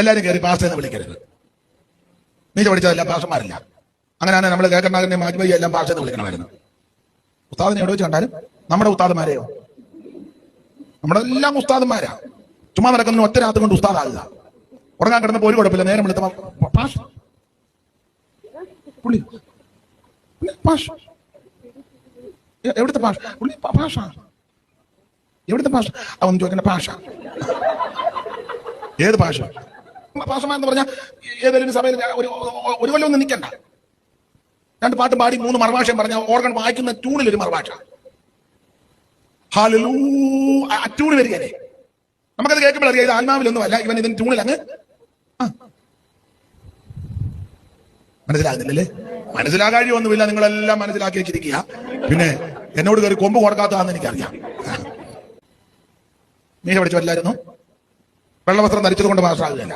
എല്ലാവരും കയറി പാസ്റ്റർ എന്ന് വിളിക്കരുത്. നീച്ച പഠിച്ചതെല്ലാം പാസ്റ്റർമാരില്ല. അങ്ങനെയാണ് നമ്മൾ കേക്കണ്ണാകരനെ മാജ്മയ്യ എല്ലാം പാസ്റ്റർ എന്ന് വിളിക്കണമായിരുന്നു. ഉസ്താദിനെ എവിടെ വെച്ച് കണ്ടാലും നമ്മുടെ ഉസ്താദന്മാരെയോ, നമ്മുടെ എല്ലാം ഉസ്താദന്മാരാ. ചുമ്മാ നടക്കുന്ന ഒറ്റ രാത്രി കൊണ്ട് ഉസ്താദാകുക. ഉറങ്ങാൻ കിടന്നപ്പോൾ ഒരു കുഴപ്പമില്ല, നേരം വിളിച്ച പാഷ പുള്ളി പാഷ എവിടുത്തെ ഭാഷ പുള്ളി ഭാഷ എവിടുത്തെ ഭാഷ അവൻ ചോദിക്കണ്ട ഭാഷ ഏത് ഭാഷ ഭാഷമാരെന്ന് പറഞ്ഞാൽ ഏതെങ്കിലും സഭയിൽ ഒരു കൊല്ലം ഒന്നും നിൽക്കണ്ട. 2 പാട്ട് പാടി 3 മറുഭാഷയും പറഞ്ഞ ഓർഗൻ വായിക്കുന്ന ട്യൂണിലൊരു മറുഭാഷ ഹല്ലേലൂ ആ ട്യൂണ് വരികയല്ലേ. നമുക്കത് കേൾക്കുമ്പോൾ അറിയാം ഇത് ആത്മാവിലൊന്നും അല്ല, ഇവൻ ഇതിന് ട്യൂണിൽ അങ്ങ് മനസ്സിലാകുന്നില്ലല്ലേ? മനസ്സിലാകാഴിയൊന്നുമില്ല, നിങ്ങളെല്ലാം മനസ്സിലാക്കി വെച്ചിരിക്കുക. പിന്നെ എന്നോട് കയറി കൊമ്പ് കൊടുക്കാത്തതാണെന്ന് എനിക്കറിയാം. മീശ പഠിച്ചു വല്ലായിരുന്നു, വെള്ളവസ്ത്രം ധരിച്ചത് കൊണ്ട് പാസ്സാകുകയല്ല.